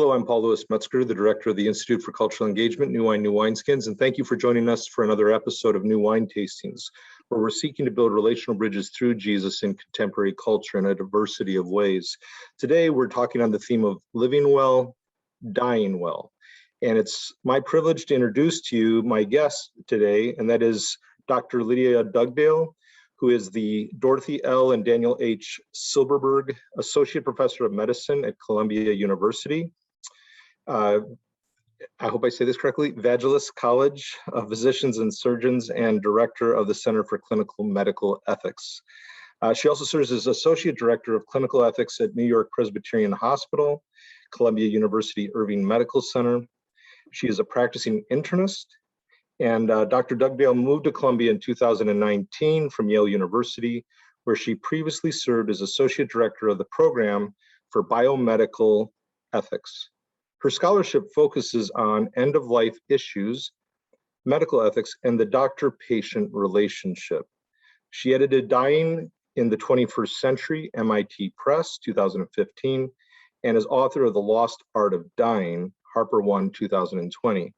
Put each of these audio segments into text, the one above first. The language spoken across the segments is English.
Hello, I'm Paul Louis Metzger, the Director of the Institute for Cultural Engagement, New Wine, New Wineskins, and thank you for joining us for another episode of New Wine Tastings, where we're seeking to build relational bridges through Jesus in contemporary culture in a diversity of ways. Today, we're talking on the theme of living well, dying well. And it's my privilege to introduce to you my guest today, and that is Dr. Lydia Dugdale, who is the Dorothy L. and Daniel H. Silberberg Associate Professor of Medicine at Columbia University. I hope I say this correctly, Vagelos College of Physicians and Surgeons and Director of the Center for Clinical Medical Ethics. She also serves as Associate Director of Clinical Ethics at NewYork-Presbyterian Hospital, Columbia University Irving Medical Center. She is a practicing internist, and Dr. Dugdale moved to Columbia in 2019 from Yale University, where she previously served as Associate Director of the Program for Biomedical Ethics. Her scholarship focuses on end-of-life issues, medical ethics, and the doctor-patient relationship. She edited Dying in the 21st Century, MIT Press, 2015, and is author of The Lost Art of Dying, HarperOne, 2020,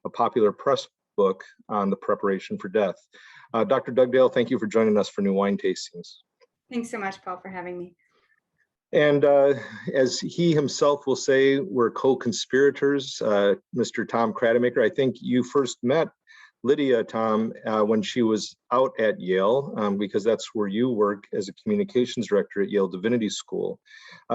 a popular press book on the preparation for death. Dr. Dugdale, thank you for joining us for New Wine Tastings. Thanks so much, Paul, for having me. And as he himself will say, we're co-conspirators. Mr. Tom Krattenmaker, I think you first met Lydia, Tom, when she was out at Yale, because that's where you work as a communications director at Yale Divinity School.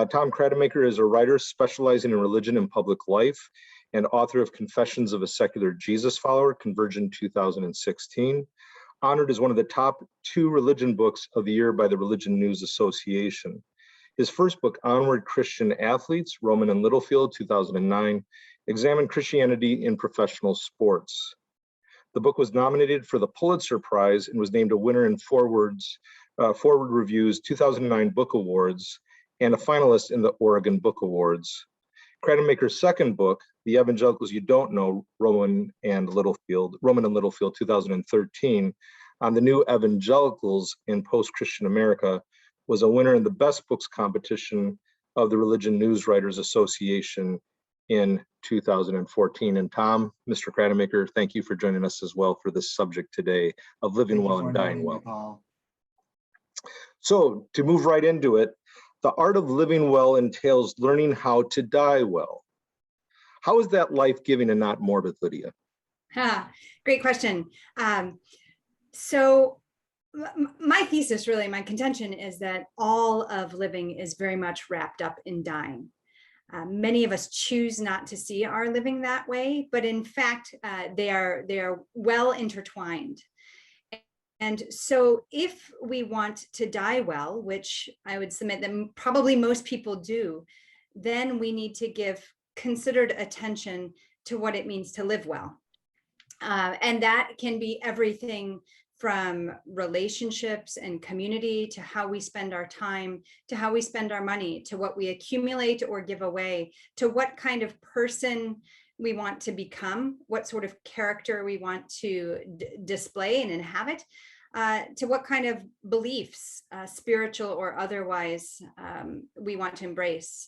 Tom Krattenmaker is a writer specializing in religion and public life and author of Confessions of a Secular Jesus Follower, Conversion 2016, honored as one of the top 2 religion books of the year by the Religion News Association. His first book, Onward Christian Athletes, Rowman and Littlefield, 2009, examined Christianity in professional sports. The book was nominated for the Pulitzer Prize and was named a winner in Forward Review's 2009 Book Awards and a finalist in the Oregon Book Awards. Krattenmaker's second book, The Evangelicals You Don't Know, Rowman and Littlefield, 2013, on the new evangelicals in post-Christian America, was a winner in the Best Books competition of the Religion News Writers Association in 2014. And Tom, Mr. Krattenmaker, thank you for joining us as well for this subject today of living well and dying well. Paul. So to move right into it, the art of living well entails learning how to die well. How is that life-giving and not morbid, Lydia? Great question. So my thesis, really, my contention is that all of living is very much wrapped up in dying. Many of us choose not to see our living that way, but in fact, they are well intertwined. And so if we want to die well, which I would submit that probably most people do, then we need to give considered attention to what it means to live well. And that can be everything from relationships and community to how we spend our time, to how we spend our money, to what we accumulate or give away, to what kind of person we want to become, what sort of character we want to display and inhabit, to what kind of beliefs, spiritual or otherwise, we want to embrace,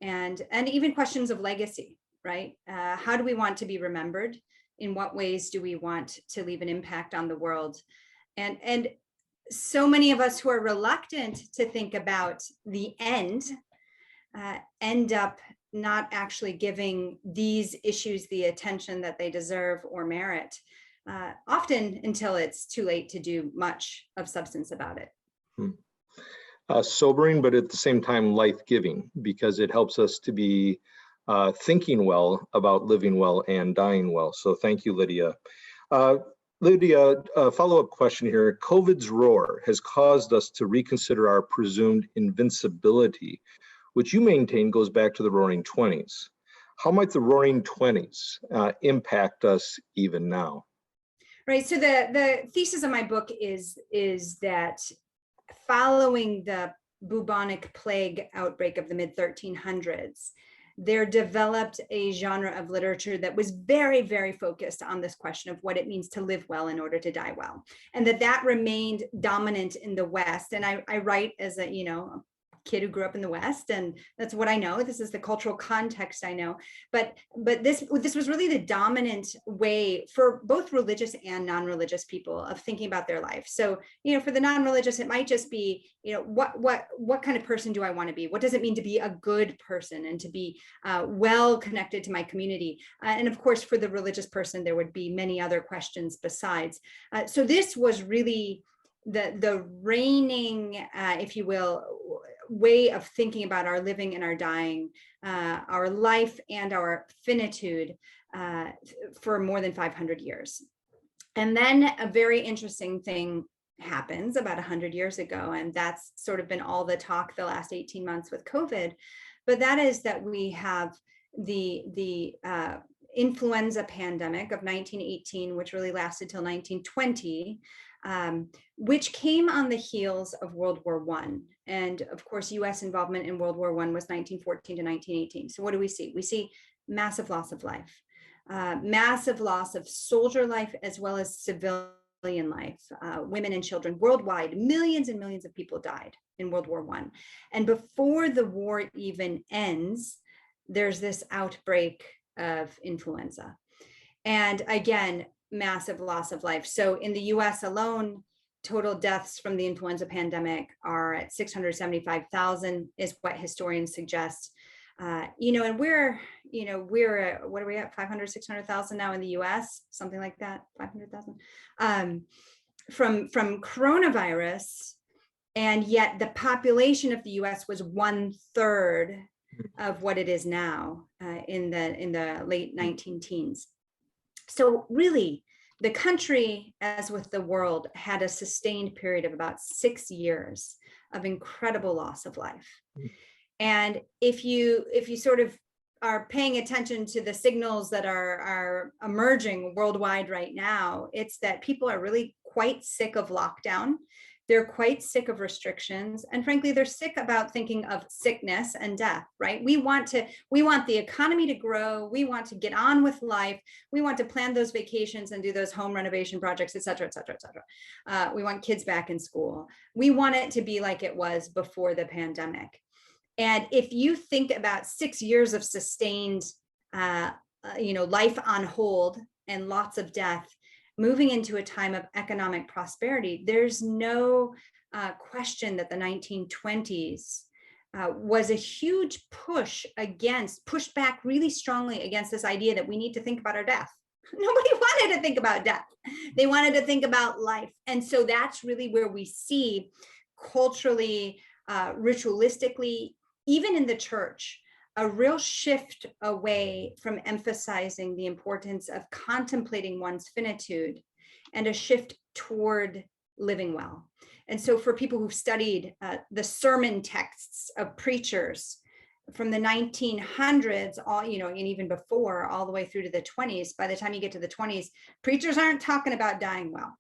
and even questions of legacy, right? How do we want to be remembered? In what ways do we want to leave an impact on the world? And so many of us who are reluctant to think about the end up not actually giving these issues the attention that they deserve or merit, often until it's too late to do much of substance about it. Sobering, but at the same time life-giving, because it helps us to be thinking well about living well and dying well. So thank you, Lydia. Lydia, a follow-up question here. COVID's roar has caused us to reconsider our presumed invincibility, which you maintain goes back to the Roaring '20s. How might the Roaring '20s impact us even now? Right, so the thesis of my book is that following the bubonic plague outbreak of the mid-1300s, there developed a genre of literature that was very, very focused on this question of what it means to live well in order to die well, and that remained dominant in the West. And I write as a kid who grew up in the West, and that's what I know. This is the cultural context I know. But this was really the dominant way for both religious and non-religious people of thinking about their life. So, for the non-religious, it might just be, what kind of person do I want to be? What does it mean to be a good person and to be well connected to my community? And of course, for the religious person, there would be many other questions besides. So this was really the reigning, if you will, way of thinking about our living and our dying, our life and our finitude for more than 500 years. And then a very interesting thing happens about 100 years ago, and that's sort of been all the talk the last 18 months with COVID, but that is that we have the influenza pandemic of 1918, which really lasted till 1920, which came on the heels of World War I. And of course, US involvement in World War I was 1914 to 1918. So what do we see? We see massive loss of life, massive loss of soldier life, as well as civilian life, women and children worldwide. Millions and millions of people died in World War I. And before the war even ends, there's this outbreak of influenza. And again, massive loss of life. So in the US alone, total deaths from the influenza pandemic are at 675,000 is what historians suggest. And we're what are we at, 500, 600,000 now in the US, something like that, 500,000 from coronavirus. And yet the population of the US was 1/3 of what it is now in the late 19 teens. So really, the country, as with the world, had a sustained period of about 6 years of incredible loss of life. And if you sort of are paying attention to the signals that are emerging worldwide right now, it's that people are really quite sick of lockdown. They're quite sick of restrictions. And frankly, they're sick about thinking of sickness and death, right? We want the economy to grow. We want to get on with life. We want to plan those vacations and do those home renovation projects, et cetera, et cetera, et cetera. We want kids back in school. We want it to be like it was before the pandemic. And if you think about 6 years of sustained, life on hold and lots of death, moving into a time of economic prosperity, there's no question that the 1920s was a huge pushed back really strongly against this idea that we need to think about our death. Nobody wanted to think about death. They wanted to think about life. And so that's really where we see culturally, ritualistically, even in the church, a real shift away from emphasizing the importance of contemplating one's finitude and a shift toward living well. And so for people who've studied the sermon texts of preachers from the 1900s, and even before, all the way through to the 20s, by the time you get to the 20s, preachers aren't talking about dying well.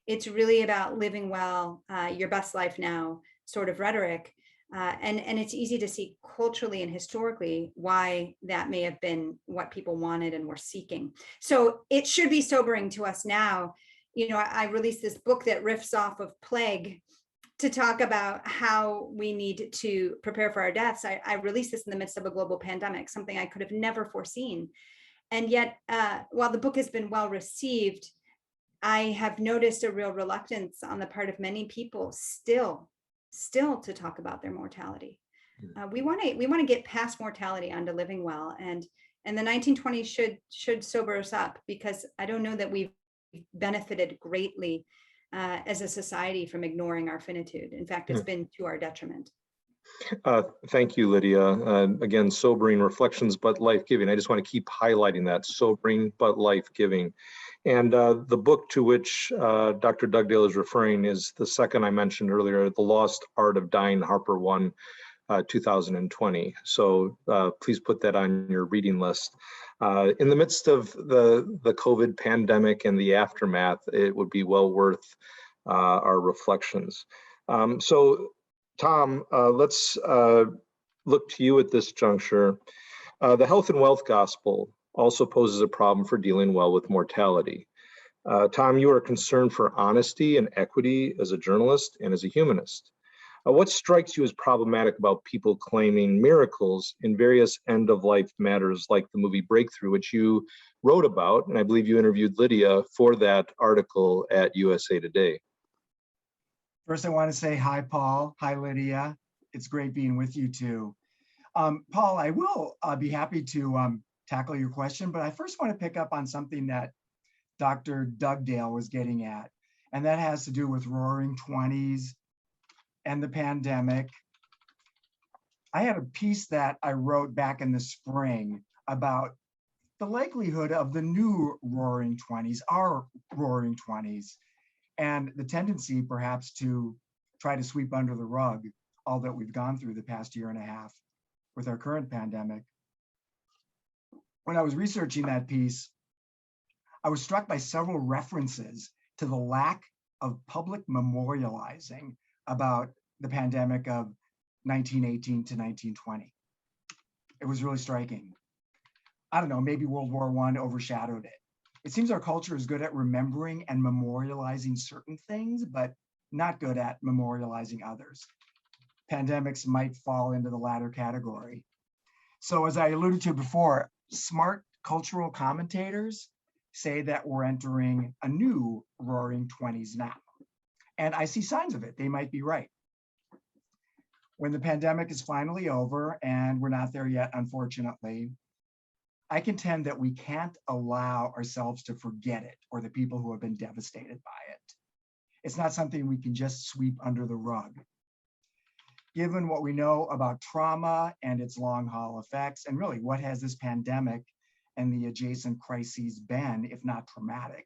It's really about living well, your best life now sort of rhetoric. And it's easy to see culturally and historically why that may have been what people wanted and were seeking. So it should be sobering to us now. I released this book that riffs off of plague to talk about how we need to prepare for our deaths. I released this in the midst of a global pandemic, something I could have never foreseen. And yet, while the book has been well received, I have noticed a real reluctance on the part of many people still to talk about their mortality. We want to get past mortality onto living well, and the 1920s should sober us up, because I don't know that we've benefited greatly as a society from ignoring our finitude. In fact, it's been to our detriment. Thank you, Lydia. Again, sobering reflections, but life-giving. I just want to keep highlighting that, sobering but life-giving. And the book to which Dr. Dugdale is referring is the second I mentioned earlier, The Lost Art of Dying, HarperOne, 2020. So please put that on your reading list. In the midst of the COVID pandemic and the aftermath, it would be well worth our reflections. So Tom, let's look to you at this juncture. The health and wealth gospel also poses a problem for dealing well with mortality. Tom, you are concerned for honesty and equity as a journalist and as a humanist. What strikes you as problematic about people claiming miracles in various end-of-life matters like the movie Breakthrough, which you wrote about, and I believe you interviewed Lydia for that article at USA Today? First, I want to say hi, Paul. Hi, Lydia. It's great being with you too. Paul, I will be happy to tackle your question, but I first want to pick up on something that Dr. Dugdale was getting at, and that has to do with Roaring Twenties and the pandemic. I had a piece that I wrote back in the spring about the likelihood of the new Roaring Twenties, our Roaring Twenties, and the tendency perhaps to try to sweep under the rug all that we've gone through the past year and a half with our current pandemic. When I was researching that piece, I was struck by several references to the lack of public memorializing about the pandemic of 1918 to 1920. It was really striking. I don't know, maybe World War I overshadowed it. It seems our culture is good at remembering and memorializing certain things, but not good at memorializing others. Pandemics might fall into the latter category. So as I alluded to before, smart cultural commentators say that we're entering a new Roaring Twenties now. And I see signs of it. They might be right. When the pandemic is finally over, and we're not there yet, unfortunately, I contend that we can't allow ourselves to forget it or the people who have been devastated by it. It's not something we can just sweep under the rug. Given what we know about trauma and its long haul effects, and really what has this pandemic and the adjacent crises been, if not traumatic,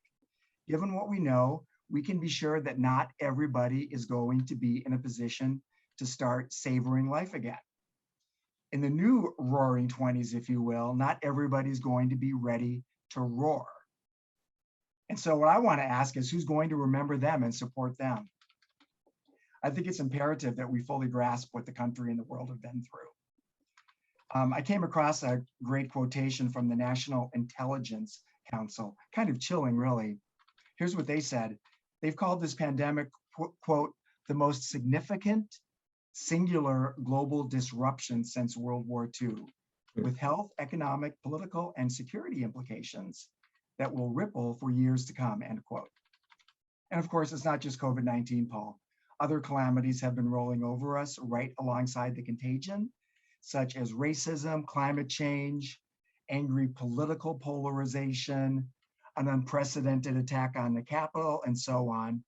given what we know, we can be sure that not everybody is going to be in a position to start savoring life again. In the new Roaring Twenties, if you will, not everybody's going to be ready to roar. And so what I want to ask is, who's going to remember them and support them? I think it's imperative that we fully grasp what the country and the world have been through. I came across a great quotation from the National Intelligence Council, kind of chilling, really. Here's what they said. They've called this pandemic, quote, the most significant singular global disruption since World War II, with health, economic, political, and security implications that will ripple for years to come, end quote. And of course, it's not just COVID-19, Paul. Other calamities have been rolling over us right alongside the contagion, such as racism, climate change, angry political polarization, an unprecedented attack on the Capitol, and so on.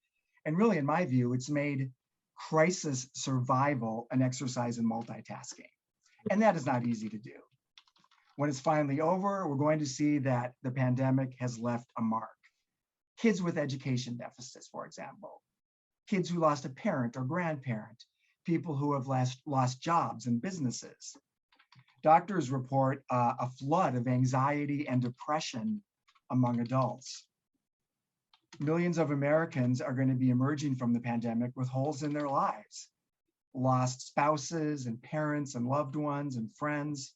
And really, in my view, it's made crisis survival an exercise in multitasking. And that is not easy to do. When it's finally over, we're going to see that the pandemic has left a mark. Kids with education deficits, for example, kids who lost a parent or grandparent, people who have lost jobs and businesses. Doctors report a flood of anxiety and depression among adults. Millions of Americans are going to be emerging from the pandemic with holes in their lives, lost spouses and parents and loved ones and friends,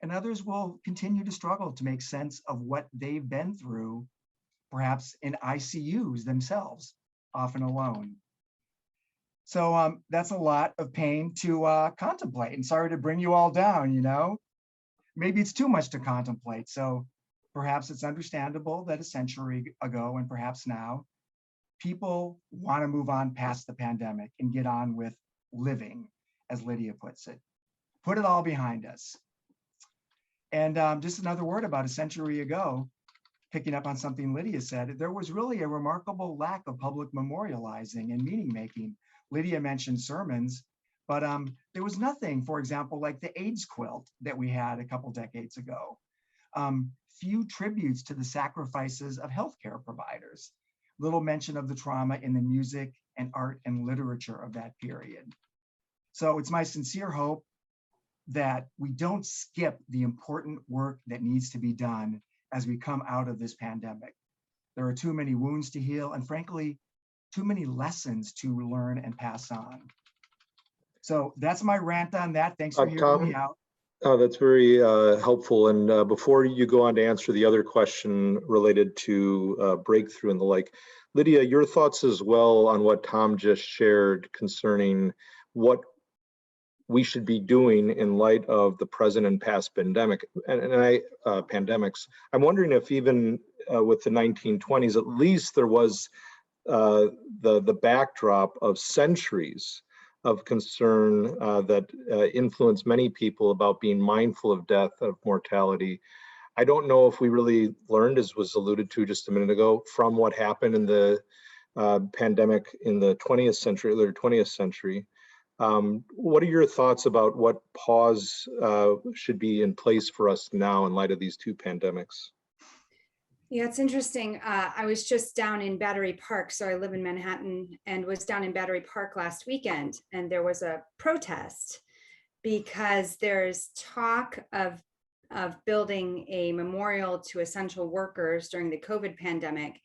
and others will continue to struggle to make sense of what they've been through, perhaps in ICUs themselves, often alone. So that's a lot of pain to contemplate, and sorry to bring you all down, you know. Maybe it's too much to contemplate, so perhaps it's understandable that a century ago and perhaps now, people want to move on past the pandemic and get on with living, as Lydia puts it. Put it all behind us. And just another word about a century ago, picking up on something Lydia said, there was really a remarkable lack of public memorializing and meaning making. Lydia mentioned sermons, but there was nothing, for example, like the AIDS quilt that we had a couple decades ago. Few tributes to the sacrifices of healthcare providers. Little mention of the trauma in the music and art and literature of that period. So it's my sincere hope that we don't skip the important work that needs to be done as we come out of this pandemic. There are too many wounds to heal, and frankly, too many lessons to learn and pass on. So that's my rant on that. Thanks for hearing me out. That's very helpful. And before you go on to answer the other question related to breakthrough and the like, Lydia, your thoughts as well on what Tom just shared concerning what we should be doing in light of the present and past pandemics. I'm wondering if even with the 1920s, at least there was the backdrop of centuries of concern that influenced many people about being mindful of death, of mortality. I don't know if we really learned, as was alluded to just a minute ago, from what happened in the pandemic in the 20th century, earlier 20th century. What are your thoughts about what pause should be in place for us now in light of these two pandemics? Yeah, it's interesting. I was just down in Battery Park. So I live in Manhattan and was down in Battery Park last weekend. And there was a protest because there's talk of building a memorial to essential workers during the COVID pandemic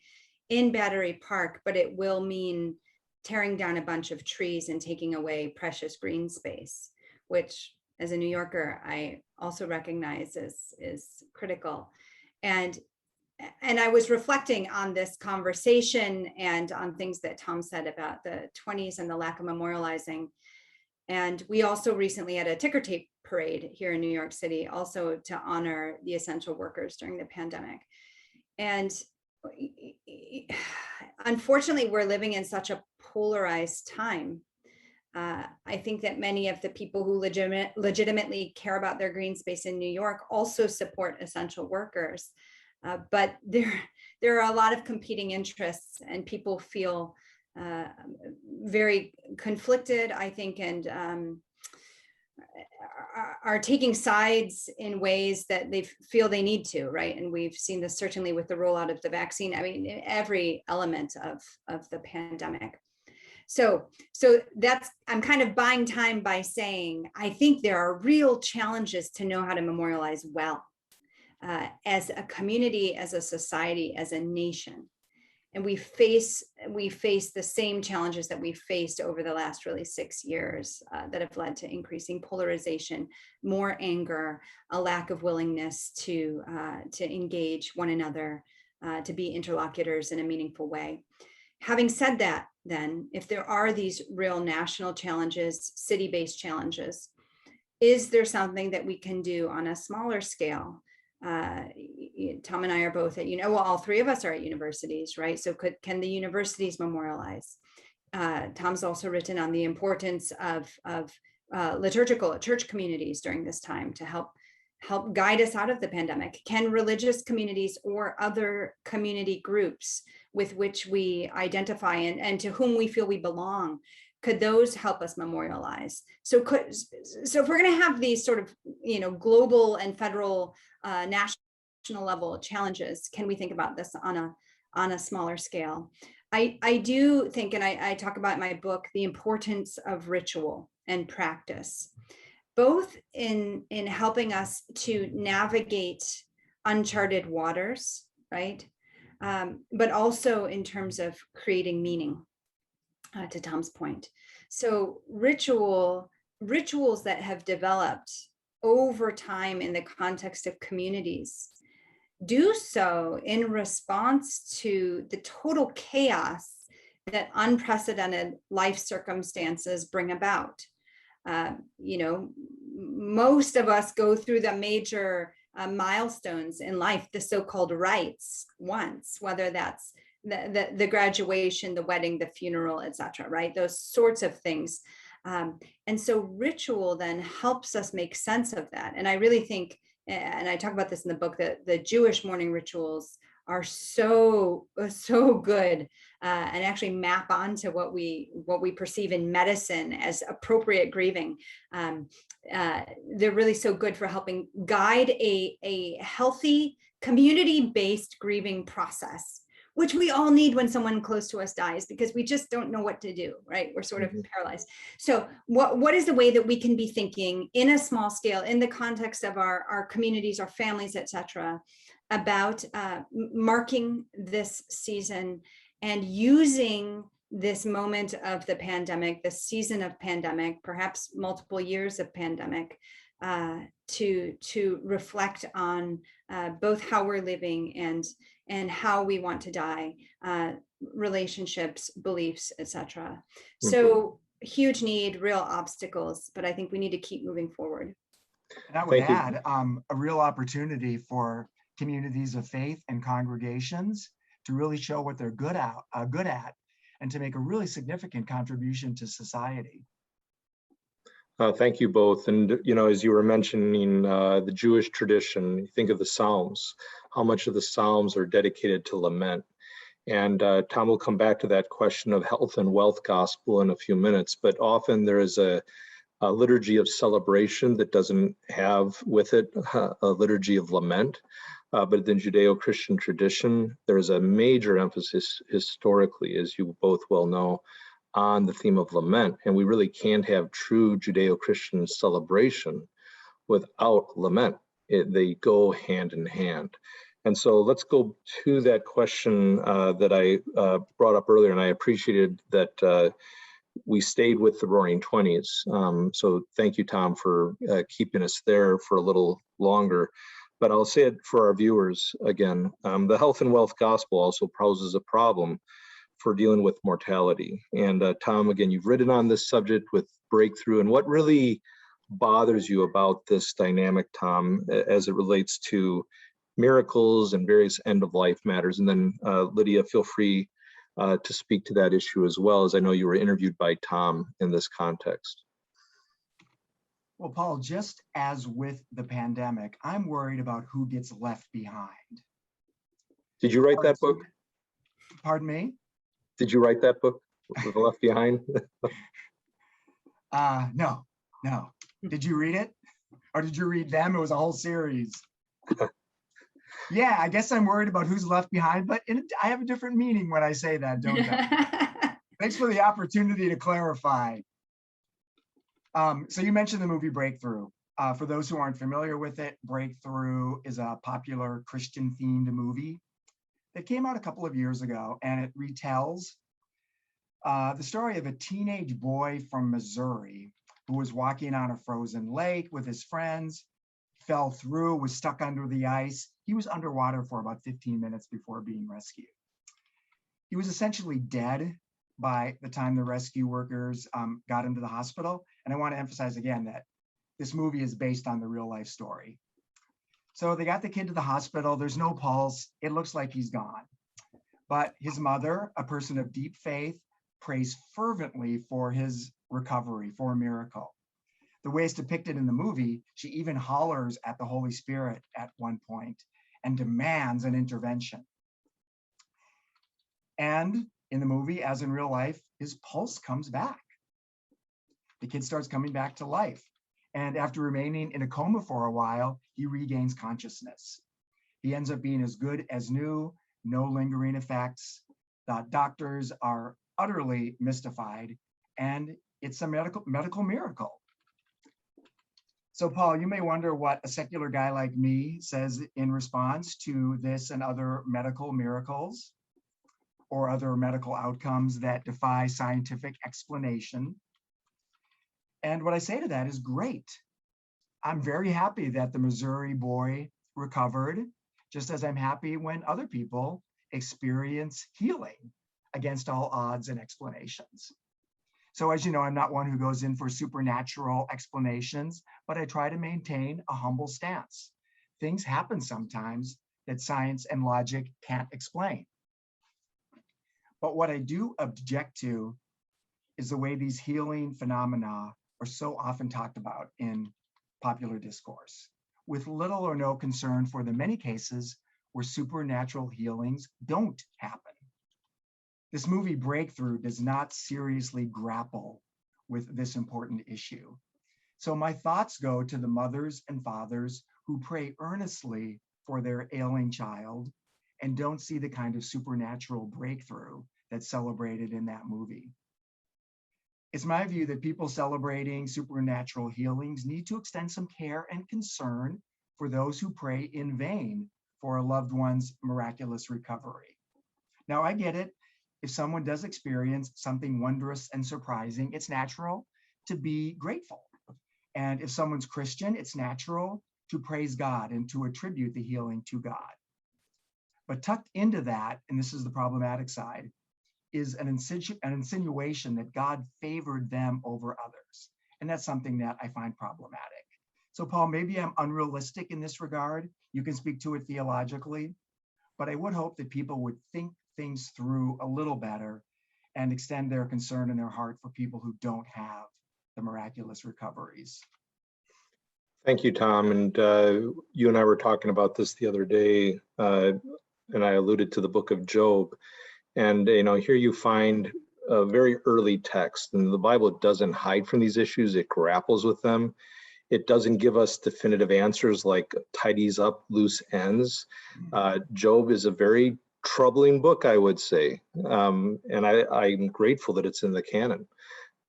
in Battery Park, but it will mean tearing down a bunch of trees and taking away precious green space, which as a New Yorker, I also recognize is critical. And I was reflecting on this conversation and on things that Tom said about the 20s and the lack of memorializing. And we also recently had a ticker tape parade here in New York City, also to honor the essential workers during the pandemic. And unfortunately, we're living in such a polarized time. I think that many of the people who legitimately care about their green space in New York also support essential workers. But there are a lot of competing interests and people feel very conflicted, I think, and are taking sides in ways that they feel they need to, right? And we've seen this certainly with the rollout of the vaccine. I mean, every element of the pandemic. So that's, I'm kind of buying time by saying, I think there are real challenges to know how to memorialize well. As a community, as a society, as a nation. And we face the same challenges that we faced over the last really 6 years that have led to increasing polarization, more anger, a lack of willingness to engage one another, to be interlocutors in a meaningful way. Having said that, then, if there are these real national challenges, city-based challenges, is there something that we can do on a smaller scale? Tom and I are both at, well, all three of us are at universities, right? So can the universities memorialize? Tom's also written on the importance of liturgical church communities during this time to help guide us out of the pandemic. Can religious communities or other community groups with which we identify and to whom we feel we belong, could those help us memorialize? So if we're going to have these sort of, global and federal, national level challenges, can we think about this on a smaller scale? I do think, and I talk about in my book, the importance of ritual and practice, both in helping us to navigate uncharted waters, right? But also in terms of creating meaning. To Tom's point. So rituals that have developed over time in the context of communities do so in response to the total chaos that unprecedented life circumstances bring about. Most of us go through the major milestones in life, the so-called rites once, whether that's the graduation, the wedding, the funeral, etc., right? Those sorts of things. And so ritual then helps us make sense of that. And I really think, and I talk about this in the book, that the Jewish mourning rituals are so good and actually map onto what we perceive in medicine as appropriate grieving. They're really so good for helping guide a healthy community-based grieving process, which we all need when someone close to us dies, because we just don't know what to do, right? We're sort of paralyzed. So what is the way that we can be thinking in a small scale, in the context of our communities, our families, et cetera, about marking this season and using this moment of the pandemic, this season of pandemic, perhaps multiple years of pandemic, to reflect on both how we're living and how we want to die, relationships, beliefs, etc. So huge need, real obstacles, but I think we need to keep moving forward. And I would add a real opportunity for communities of faith and congregations to really show what they're good at, and to make a really significant contribution to society. Thank you both. And, you know, as you were mentioning the Jewish tradition, you think of the Psalms, how much of the Psalms are dedicated to lament. And Tom will come back to that question of health and wealth gospel in a few minutes, but often there is a liturgy of celebration that doesn't have with it a liturgy of lament. But in Judeo-Christian tradition, there is a major emphasis historically, as you both well know, on the theme of lament. And we really can't have true Judeo-Christian celebration without lament. They go hand in hand. And so let's go to that question that I brought up earlier, and I appreciated that we stayed with the Roaring Twenties. So thank you, Tom, for keeping us there for a little longer. But I'll say it for our viewers again, the health and wealth gospel also poses a problem for dealing with mortality. And Tom, again, you've written on this subject with Breakthrough, and what really bothers you about this dynamic, Tom, as it relates to miracles and various end-of-life matters? And then Lydia, feel free to speak to that issue as well, as I know you were interviewed by Tom in this context. Well, Paul, just as with the pandemic, I'm worried about who gets left behind. Did you write that book? Pardon me? Did you write that book, The Left Behind? No. Did you read it? Or did you read them? It was a whole series. Yeah, I guess I'm worried about who's left behind, but I have a different meaning when I say that, don't I? Thanks for the opportunity to clarify. So you mentioned the movie Breakthrough. For those who aren't familiar with it, Breakthrough is a popular Christian-themed movie that came out a couple of years ago, and it retells the story of a teenage boy from Missouri who was walking on a frozen lake with his friends, fell through, was stuck under the ice. He was underwater for about 15 minutes before being rescued. He was essentially dead by the time the rescue workers got him to the hospital. And I want to emphasize again that this movie is based on the real life story. So they got the kid to the hospital. There's no pulse. It looks like he's gone. But his mother, a person of deep faith, prays fervently for his recovery, for a miracle. The way it's depicted in the movie, she even hollers at the Holy Spirit at one point and demands an intervention. And in the movie, as in real life, his pulse comes back. The kid starts coming back to life. And after remaining in a coma for a while, he regains consciousness. He ends up being as good as new, no lingering effects. The doctors are utterly mystified, and it's a medical miracle. So Paul, you may wonder what a secular guy like me says in response to this and other medical miracles or other medical outcomes that defy scientific explanation. And what I say to that is great. I'm very happy that the Missouri boy recovered, just as I'm happy when other people experience healing against all odds and explanations. So as you know, I'm not one who goes in for supernatural explanations, but I try to maintain a humble stance. Things happen sometimes that science and logic can't explain. But what I do object to is the way these healing phenomena are so often talked about in popular discourse, with little or no concern for the many cases where supernatural healings don't happen. This movie Breakthrough does not seriously grapple with this important issue. So my thoughts go to the mothers and fathers who pray earnestly for their ailing child and don't see the kind of supernatural breakthrough that's celebrated in that movie. It's my view that people celebrating supernatural healings need to extend some care and concern for those who pray in vain for a loved one's miraculous recovery. Now, I get it. if someone does experience something wondrous and surprising, it's natural to be grateful. And if someone's Christian, it's natural to praise God and to attribute the healing to God. But tucked into that, and this is the problematic side, is an insinuation that God favored them over others. And that's something that I find problematic. So Paul, maybe I'm unrealistic in this regard. You can speak to it theologically, but I would hope that people would think things through a little better and extend their concern and their heart for people who don't have the miraculous recoveries. Thank you, Tom. And you and I were talking about this the other day, and I alluded to the book of Job. And here you find a very early text, and the Bible doesn't hide from these issues. It grapples with them. It doesn't give us definitive answers like tidies up loose ends. Job is a very troubling book, I would say. And I'm grateful that it's in the canon.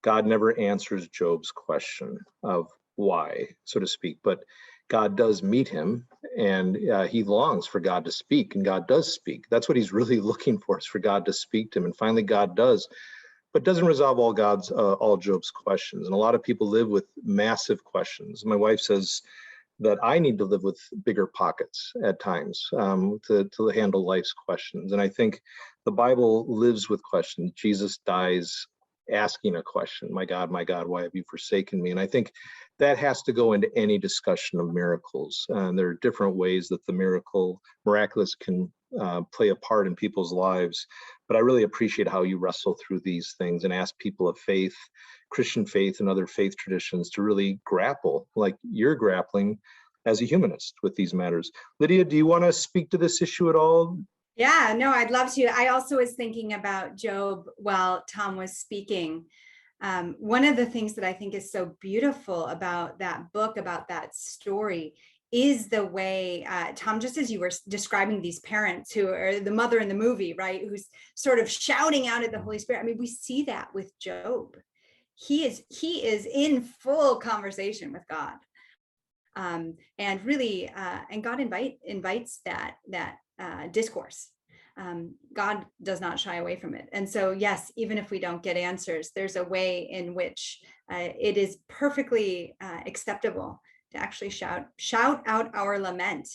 God never answers Job's question of why, so to speak, but God does meet him, and he longs for God to speak, and God does speak. That's what he's really looking for, is for God to speak to him. And finally God does, but doesn't resolve all Job's questions. And a lot of people live with massive questions. My wife says that I need to live with bigger pockets at times to handle life's questions. And I think the Bible lives with questions. Jesus dies asking a question, my God, why have you forsaken me? And I think that has to go into any discussion of miracles. And there are different ways that the miraculous can play a part in people's lives. But I really appreciate how you wrestle through these things and ask people of faith, Christian faith and other faith traditions to really grapple like you're grappling as a humanist with these matters. Lydia, do you want to speak to this issue at all? Yeah, no, I'd love to. I also was thinking about Job while Tom was speaking. One of the things that I think is so beautiful about that book, about that story, is the way, Tom, just as you were describing these parents who are the mother in the movie, right, who's sort of shouting out at the Holy Spirit. I mean, we see that with Job. He is in full conversation with God. And really, and God invites that discourse. God does not shy away from it. And so, yes, even if we don't get answers, there's a way in which it is perfectly acceptable to actually shout out our lament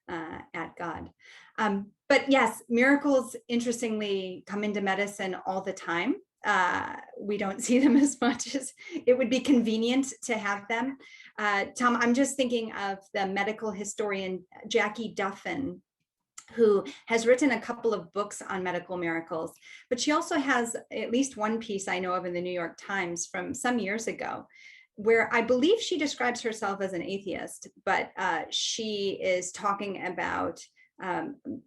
at God. But yes, miracles, interestingly, come into medicine all the time. We don't see them as much as it would be convenient to have them. Tom, I'm just thinking of the medical historian Jackie Duffin, who has written a couple of books on medical miracles, but she also has at least one piece I know of in the New York Times from some years ago, where I believe she describes herself as an atheist, but she is talking about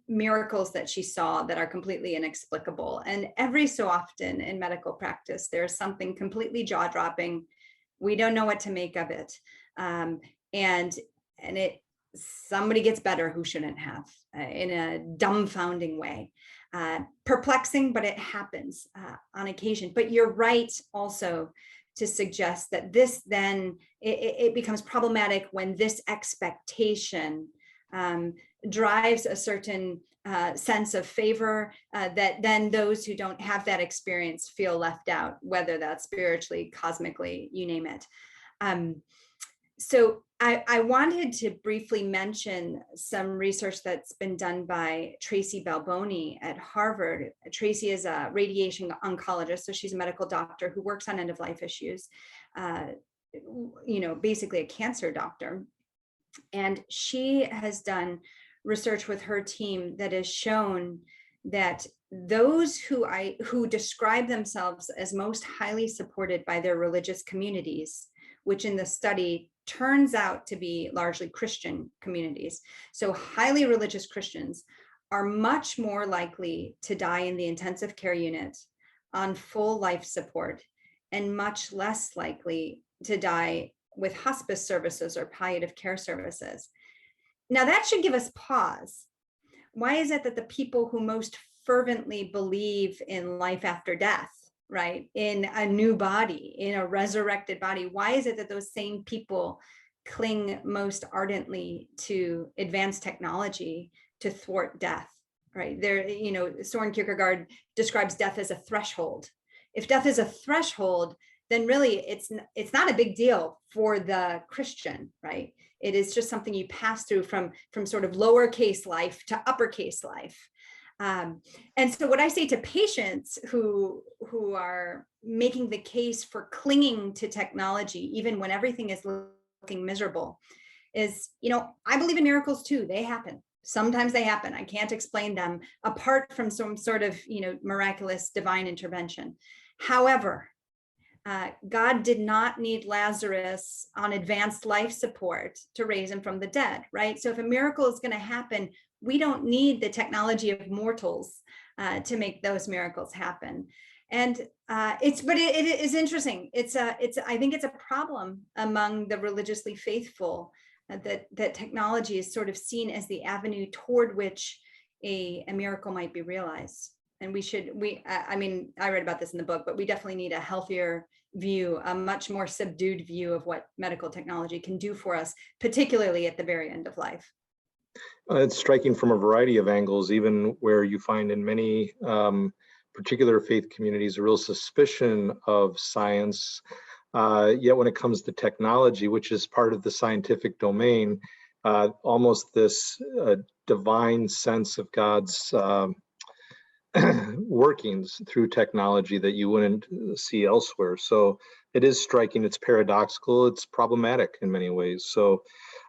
miracles that she saw that are completely inexplicable. And every so often in medical practice, there's something completely jaw-dropping. We don't know what to make of it. And somebody gets better who shouldn't have, in a dumbfounding way. Perplexing, but it happens on occasion. But you're right also to suggest that this then, it becomes problematic when this expectation drives a certain sense of favor, that then those who don't have that experience feel left out, whether that's spiritually, cosmically, you name it. So I wanted to briefly mention some research that's been done by Tracy Balboni at Harvard. Tracy is a radiation oncologist, so she's a medical doctor who works on end-of-life issues, basically a cancer doctor. And she has done research with her team that has shown that those who describe themselves as most highly supported by their religious communities, which in the study turns out to be largely Christian communities. So highly religious Christians are much more likely to die in the intensive care unit on full life support, and much less likely to die with hospice services or palliative care services. Now that should give us pause. Why is it that the people who most fervently believe in life after death, right, in a new body, in a resurrected body, why is it that those same people cling most ardently to advanced technology to thwart death, right? There, you know, Soren Kierkegaard describes death as a threshold. If death is a threshold, then really it's not a big deal for the Christian, right? It is just something you pass through from sort of lowercase life to uppercase life. And so what I say to patients who are making the case for clinging to technology, even when everything is looking miserable, is, you know, I believe in miracles too. They happen. Sometimes they happen. I can't explain them apart from some sort of, you know, miraculous divine intervention. However, God did not need Lazarus on advanced life support to raise him from the dead, right? So if a miracle is going to happen, we don't need the technology of mortals to make those miracles happen. And it is interesting. I think it's a problem among the religiously faithful that technology is sort of seen as the avenue toward which a miracle might be realized. And I mean, I read about this in the book, but we definitely need a healthier view, a much more subdued view of what medical technology can do for us, particularly at the very end of life. It's striking from a variety of angles, even where you find in many particular faith communities a real suspicion of science. Yet when it comes to technology, which is part of the scientific domain, almost this divine sense of God's workings through technology that you wouldn't see elsewhere. So it is striking, it's paradoxical, it's problematic in many ways. So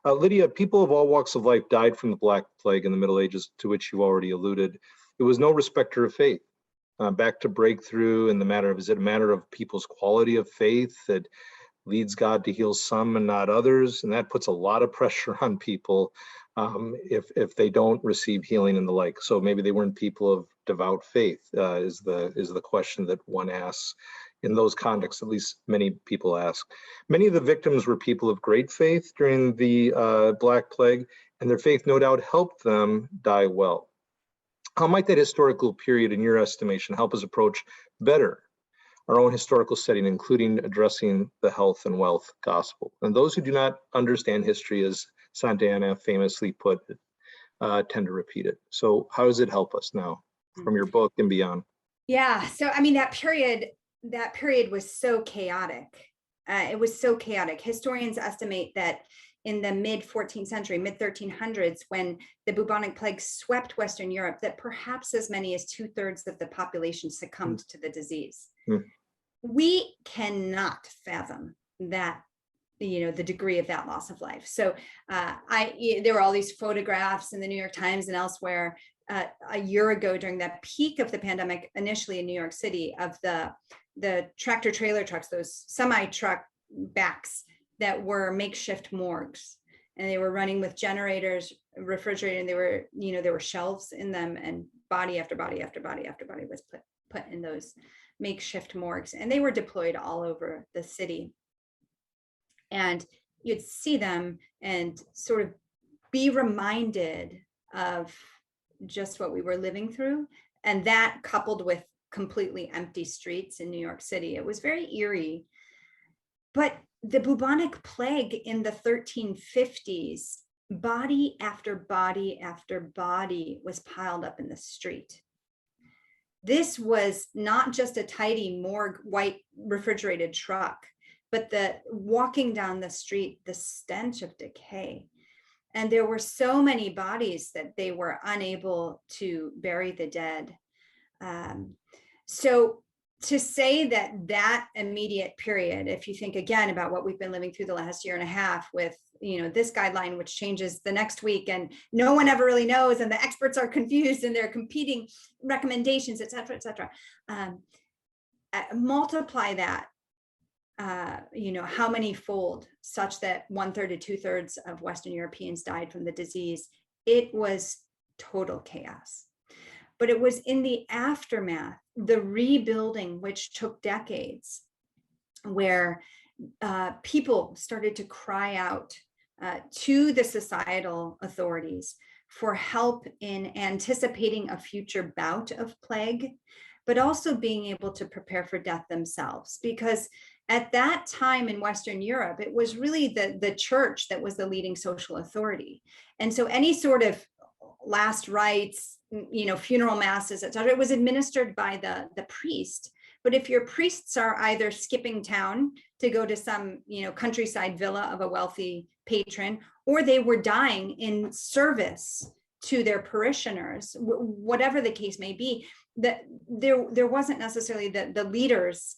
Lydia, people of all walks of life died from the Black Plague in the Middle Ages, to which you already alluded. It was no respecter of faith. Back to breakthrough in the matter of, is it a matter of people's quality of faith that leads God to heal some and not others? And that puts a lot of pressure on people if they don't receive healing and the like. So maybe they weren't people of devout faith is the question that one asks in those contexts, at least many people ask. Many of the victims were people of great faith during the Black Plague, and their faith no doubt helped them die well. How might that historical period, in your estimation, help us approach better our own historical setting, including addressing the health and wealth gospel? And those who do not understand history, as Santa Anna famously put it, tend to repeat it. So how does it help us now from your book and beyond? Yeah, so I mean, that period was so chaotic. It was so chaotic. Historians estimate that in the mid-14th century, mid-1300s, when the bubonic plague swept Western Europe, that perhaps as many as 2/3 of the population succumbed to the disease. We cannot fathom that, you know, the degree of that loss of life. So there were all these photographs in the New York Times and elsewhere a year ago during the peak of the pandemic, initially in New York City, of the tractor trailer trucks, those semi-truck backs that were makeshift morgues, and they were running with generators, refrigerated, and there were shelves in them, and body after body after body after body was put in those makeshift morgues, and they were deployed all over the city. And you'd see them and sort of be reminded of just what we were living through, and that coupled with completely empty streets in New York City, it was very eerie. But the bubonic plague in the 1350s, body after body after body was piled up in the street. This was not just a tidy morgue, white refrigerated truck, but the walking down the street, the stench of decay. And there were so many bodies that they were unable to bury the dead. So to say that immediate period, if you think again about what we've been living through the last year and a half with, you know, this guideline, which changes the next week and no one ever really knows, and the experts are confused and they're competing recommendations, et cetera, multiply that, you know, how many fold, such that 1/3 to 2/3 of Western Europeans died from the disease. It was total chaos. But it was in the aftermath, the rebuilding, which took decades, where people started to cry out to the societal authorities for help in anticipating a future bout of plague, but also being able to prepare for death themselves. Because at that time in Western Europe, it was really the church that was the leading social authority. And so any sort of last rites, funeral masses, etc. It was administered by the priest. But if your priests are either skipping town to go to some, countryside villa of a wealthy patron, or they were dying in service to their parishioners, whatever the case may be, that there wasn't necessarily the leaders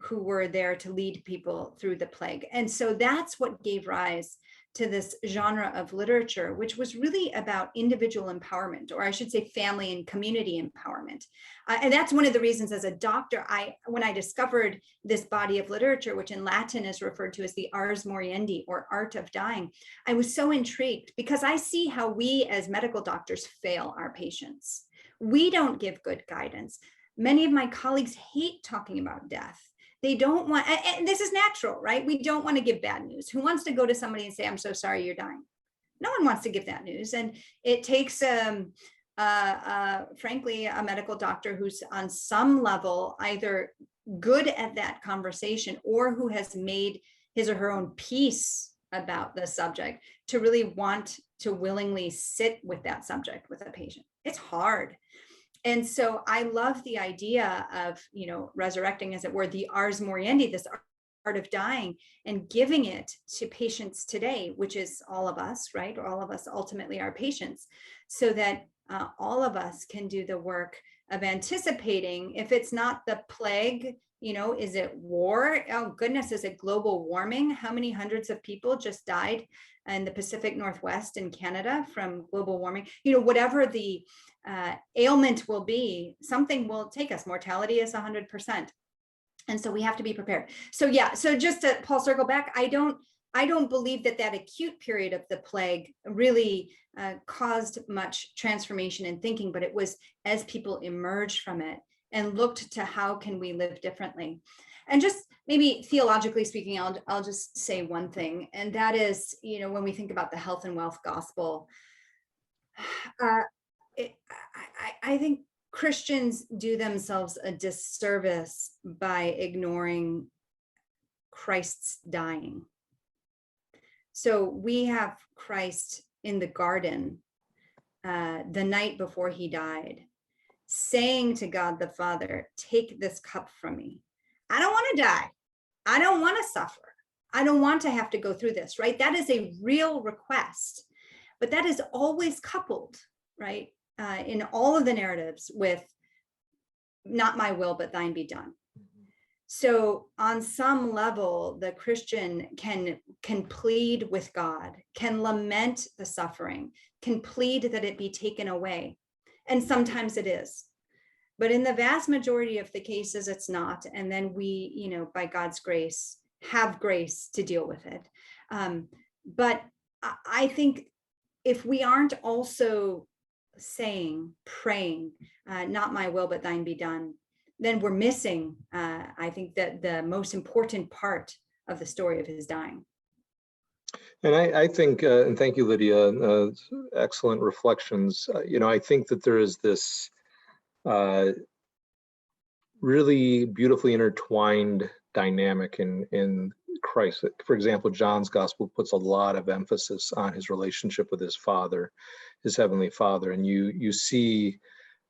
who were there to lead people through the plague. And so that's what gave rise to this genre of literature, which was really about individual empowerment, or I should say family and community empowerment. And that's one of the reasons as a doctor, when I discovered this body of literature, which in Latin is referred to as the ars moriendi, or art of dying, I was so intrigued because I see how we as medical doctors fail our patients. We don't give good guidance. Many of my colleagues hate talking about death. They don't want, and this is natural, right? We don't want to give bad news. Who wants to go to somebody and say, I'm so sorry you're dying? No one wants to give that news. And it takes, frankly, a medical doctor who's on some level either good at that conversation or who has made his or her own peace about the subject to really want to willingly sit with that subject with a patient. It's hard. And so I love the idea of, resurrecting, as it were, the ars moriendi, this art of dying, and giving it to patients today, which is all of us, right? Or all of us ultimately are patients, so that all of us can do the work of anticipating, if it's not the plague, is it war? Oh goodness, is it global warming? How many hundreds of people just died in the Pacific Northwest in Canada from global warming? Whatever the ailment will be, something will take us. Mortality is 100%. And so we have to be prepared. So yeah, so just to Paul circle back, I don't believe that acute period of the plague really caused much transformation in thinking, but it was as people emerged from it and looked to how can we live differently. And just maybe theologically speaking, I'll just say one thing, and that is, when we think about the health and wealth gospel, I think Christians do themselves a disservice by ignoring Christ's dying. So we have Christ in the garden the night before he died, saying to God the Father, take this cup from me. I don't want to die. I don't want to suffer. I don't want to have to go through this, right? That is a real request, but that is always coupled, right? In all of the narratives with not my will, but thine be done. So on some level, the Christian can plead with God, can lament the suffering, can plead that it be taken away. And sometimes it is. But in the vast majority of the cases, it's not. And then we, by God's grace, have grace to deal with it. But I think if we aren't also praying, not my will, but thine be done, then we're missing, I think, that the most important part of the story of his dying. And I think, and thank you, Lydia, excellent reflections. I think that there is this really beautifully intertwined dynamic in Christ. For example, John's gospel puts a lot of emphasis on his relationship with his Father, his heavenly Father, and you see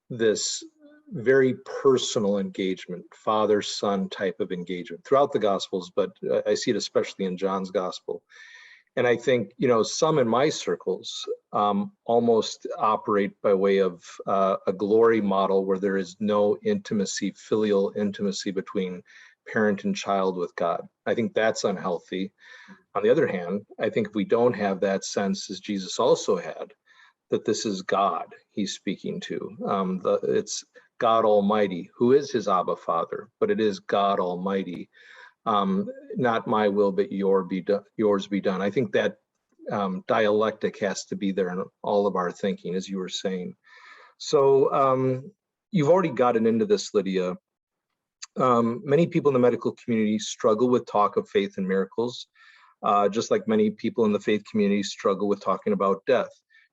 this very personal engagement, father-son type of engagement throughout the Gospels, but I see it especially in John's Gospel. And I think, some in my circles almost operate by way of a glory model where there is no intimacy, filial intimacy between parent and child with God. I think that's unhealthy. On the other hand, I think if we don't have that sense, as Jesus also had, that this is God he's speaking to. It's God Almighty, who is his Abba Father, but it is God Almighty. Not my will, but yours be done. I think that dialectic has to be there in all of our thinking, as you were saying. So you've already gotten into this, Lydia. Many people in the medical community struggle with talk of faith and miracles, just like many people in the faith community struggle with talking about death.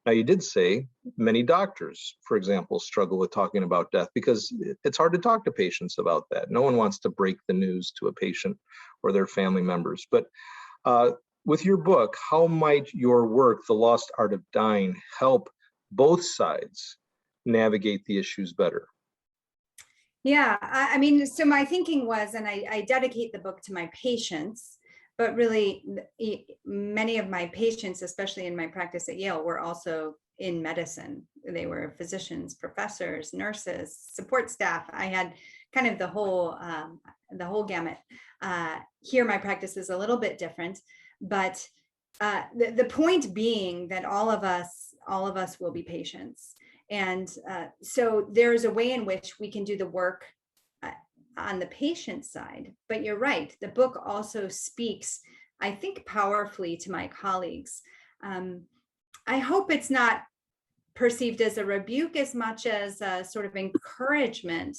Now, you did say many doctors, for example, struggle with talking about death because it's hard to talk to patients about that. No one wants to break the news to a patient or their family members. But with your book, how might your work, The Lost Art of Dying, help both sides navigate the issues better? Yeah, I mean, so my thinking was, and I dedicate the book to my patients, but really many of my patients, especially in my practice at Yale, were also in medicine. They were physicians, professors, nurses, support staff. I had kind of the whole gamut. Here, my practice is a little bit different, but the point being that all of us will be patients. And so there's a way in which we can do the work on the patient side. But you're right, the book also speaks, I think, powerfully to my colleagues. I hope it's not perceived as a rebuke as much as a sort of encouragement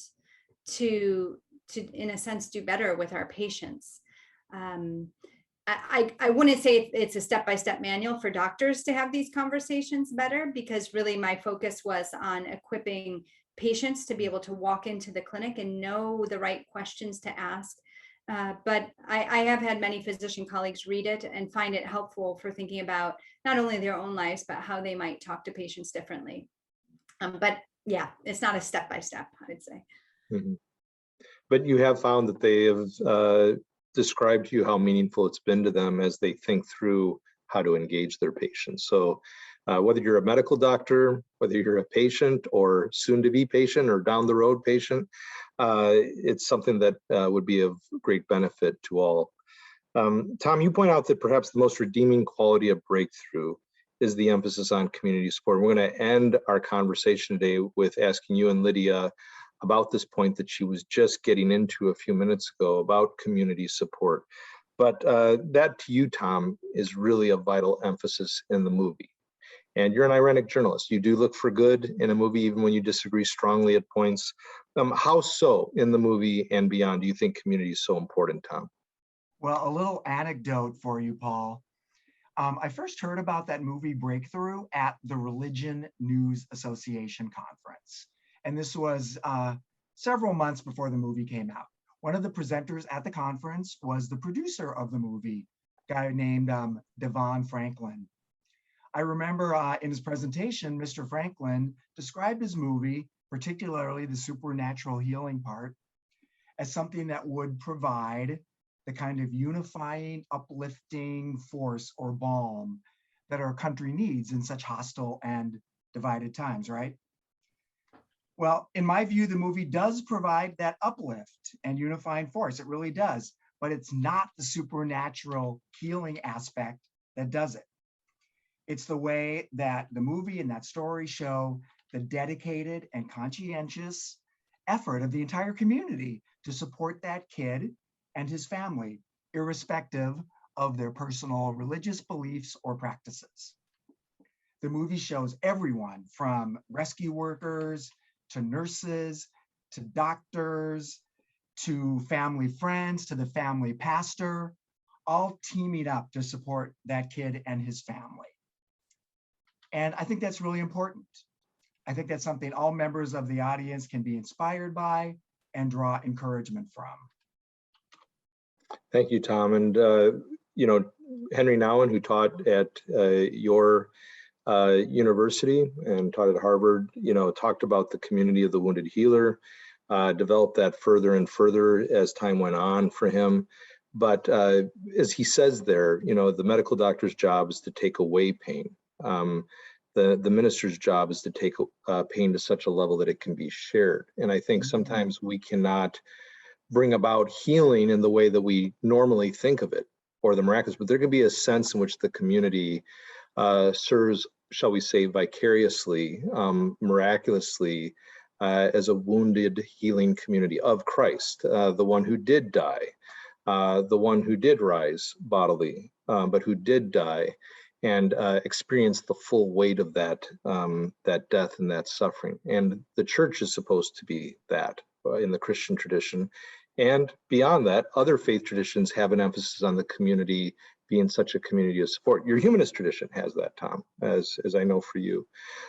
to in a sense, do better with our patients. I wouldn't say it's a step-by-step manual for doctors to have these conversations better, because really my focus was on equipping patients to be able to walk into the clinic and know the right questions to ask. But I have had many physician colleagues read it and find it helpful for thinking about not only their own lives, but how they might talk to patients differently. But yeah, it's not a step-by-step, I would say. Mm-hmm. But you have found that they have described to you how meaningful it's been to them as they think through how to engage their patients. So whether you're a medical doctor, whether you're a patient or soon to be patient or down the road patient, it's something that would be of great benefit to all. Tom, you point out that perhaps the most redeeming quality of Breakthrough is the emphasis on community support. We're going to end our conversation today with asking you and Lydia about this point that she was just getting into a few minutes ago about community support. But that to you, Tom, is really a vital emphasis in the movie. And you're an ironic journalist. You do look for good in a movie, even when you disagree strongly at points. How so in the movie and beyond do you think community is so important, Tom? Well, a little anecdote for you, Paul. I first heard about that movie Breakthrough at the Religion News Association conference. And this was several months before the movie came out. One of the presenters at the conference was the producer of the movie, a guy named Devon Franklin. I remember in his presentation, Mr. Franklin described his movie, particularly the supernatural healing part, as something that would provide the kind of unifying, uplifting force or balm that our country needs in such hostile and divided times, right? Well, in my view, the movie does provide that uplift and unifying force. It really does, but it's not the supernatural healing aspect that does it. It's the way that the movie and that story show the dedicated and conscientious effort of the entire community to support that kid and his family, irrespective of their personal religious beliefs or practices. The movie shows everyone from rescue workers to nurses, to doctors, to family friends, to the family pastor, all teaming up to support that kid and his family. And I think that's really important. I think that's something all members of the audience can be inspired by and draw encouragement from. Thank you, Tom. And, you know, Henry Nouwen, who taught at your university and taught at Harvard, you know, talked about the community of the wounded healer, developed that further and further as time went on for him. But as he says there, you know, the medical doctor's job is to take away pain. The minister's job is to take pain to such a level that it can be shared. And I think sometimes we cannot bring about healing in the way that we normally think of it, or the miraculous, but there can be a sense in which the community serves, shall we say, vicariously, miraculously, as a wounded healing community of Christ, the one who did die, the one who did rise bodily, but who did die and experience the full weight of that death and that suffering. And the church is supposed to be that in the Christian tradition. And beyond that, other faith traditions have an emphasis on the community being such a community of support. Your humanist tradition has that, Tom, as I know for you.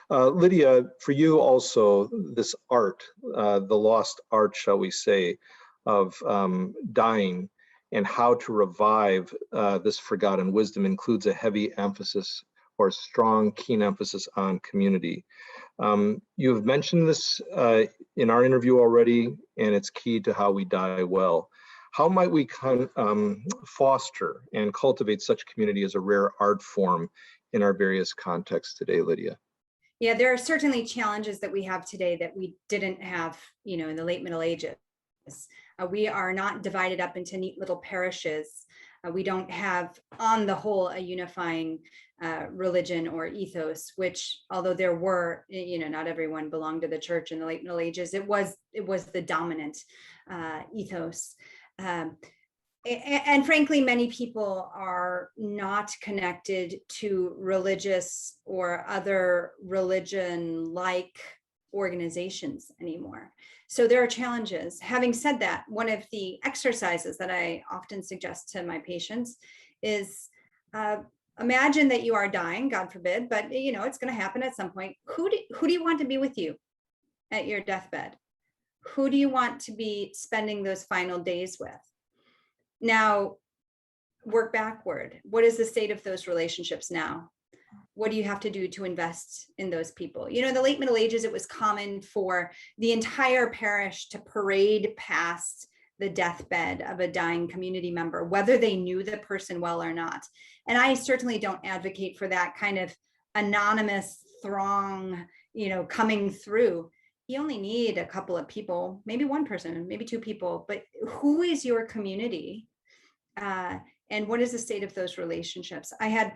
Lydia, for you also, this art, the lost art, shall we say, of dying and how to revive this forgotten wisdom includes a heavy emphasis or strong, keen emphasis on community. You have mentioned this in our interview already, and it's key to how we die well. How might we foster and cultivate such community as a rare art form in our various contexts today, Lydia? Yeah, there are certainly challenges that we have today that we didn't have, in the late Middle Ages. We are not divided up into neat little parishes. We don't have, on the whole, a unifying religion or ethos, which, although there were, not everyone belonged to the church in the late Middle Ages, it was the dominant ethos. And frankly, many people are not connected to religious or other religion-like organizations anymore. So there are challenges. Having said that, one of the exercises that I often suggest to my patients is imagine that you are dying, God forbid, but it's going to happen at some point. Who do you want to be with you at your deathbed? Who do you want to be spending those final days with? Now, work backward. What is the state of those relationships now? What do you have to do to invest in those people? In the late Middle Ages, it was common for the entire parish to parade past the deathbed of a dying community member, whether they knew the person well or not. And I certainly don't advocate for that kind of anonymous throng, coming through. You only need a couple of people, maybe one person, maybe two people, but who is your community? And what is the state of those relationships? I had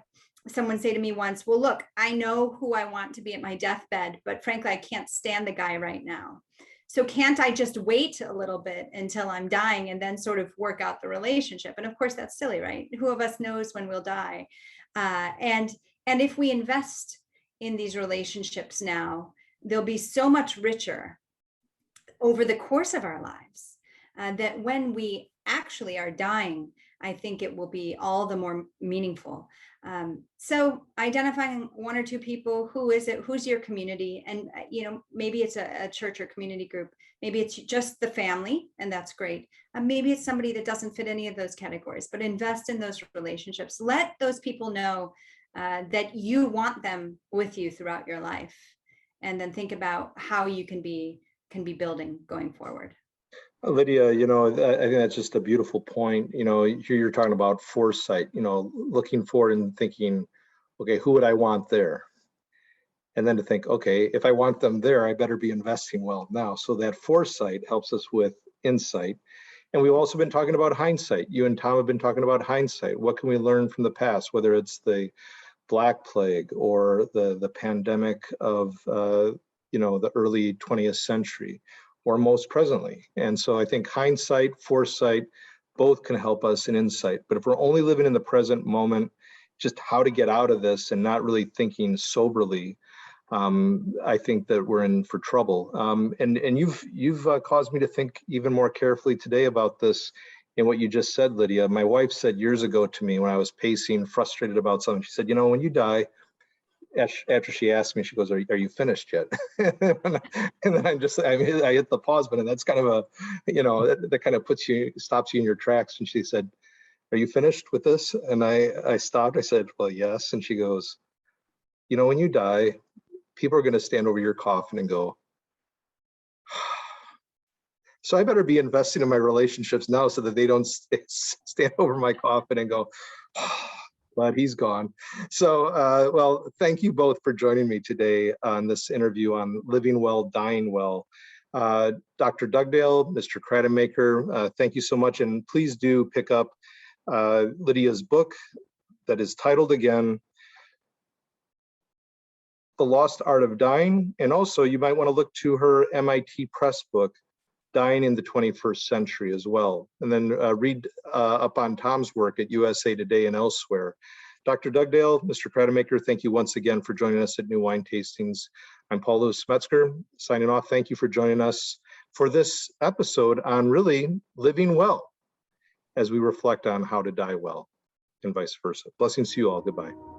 someone say to me once, well, look, I know who I want to be at my deathbed, but frankly, I can't stand the guy right now. So can't I just wait a little bit until I'm dying and then sort of work out the relationship? And of course, that's silly, right? Who of us knows when we'll die? And if we invest in these relationships now, they'll be so much richer over the course of our lives that when we actually are dying, I think it will be all the more meaningful. So identifying one or two people, who is it? Who's your community? And maybe it's a church or community group. Maybe it's just the family, and that's great. Maybe it's somebody that doesn't fit any of those categories, but invest in those relationships. Let those people know that you want them with you throughout your life, and then think about how you can be building going forward. Lydia, I think that's just a beautiful point. Here you're talking about foresight, looking forward and thinking, okay, who would I want there? And then to think, okay, if I want them there, I better be investing well now. So that foresight helps us with insight. And we've also been talking about hindsight. You and Tom have been talking about hindsight. What can we learn from the past, whether it's the Black Plague or the pandemic of, the early 20th century, or most presently. And so I think hindsight, foresight, both can help us in insight. But if we're only living in the present moment, just how to get out of this and not really thinking soberly, I think that we're in for trouble. And you've caused me to think even more carefully today about this in what you just said, Lydia. My wife said years ago to me when I was pacing, frustrated about something, she said, when you die, after she asked me, she goes, are you finished yet? And then I hit the pause button. That's kind of a, that kind of stops you in your tracks. And she said, are you finished with this? And I stopped. I said, well, yes. And she goes, when you die, people are going to stand over your coffin and go, so I better be investing in my relationships now so that they don't stand over my coffin and go, glad he's gone. So, well, thank you both for joining me today on this interview on living well, dying well. Dr. Dugdale, Mr. Krattenmaker, thank you so much. And please do pick up Lydia's book that is titled again, The Lost Art of Dying. And also you might want to look to her MIT Press book, Dying in the 21st Century as well. And then read up on Tom's work at USA Today and elsewhere. Dr. Dugdale, Mr. Krattenmaker, thank you once again for joining us at New Wine Tastings. I'm Paul Lewis Metzger, signing off. Thank you for joining us for this episode on really living well as we reflect on how to die well and vice versa. Blessings to you all. Goodbye.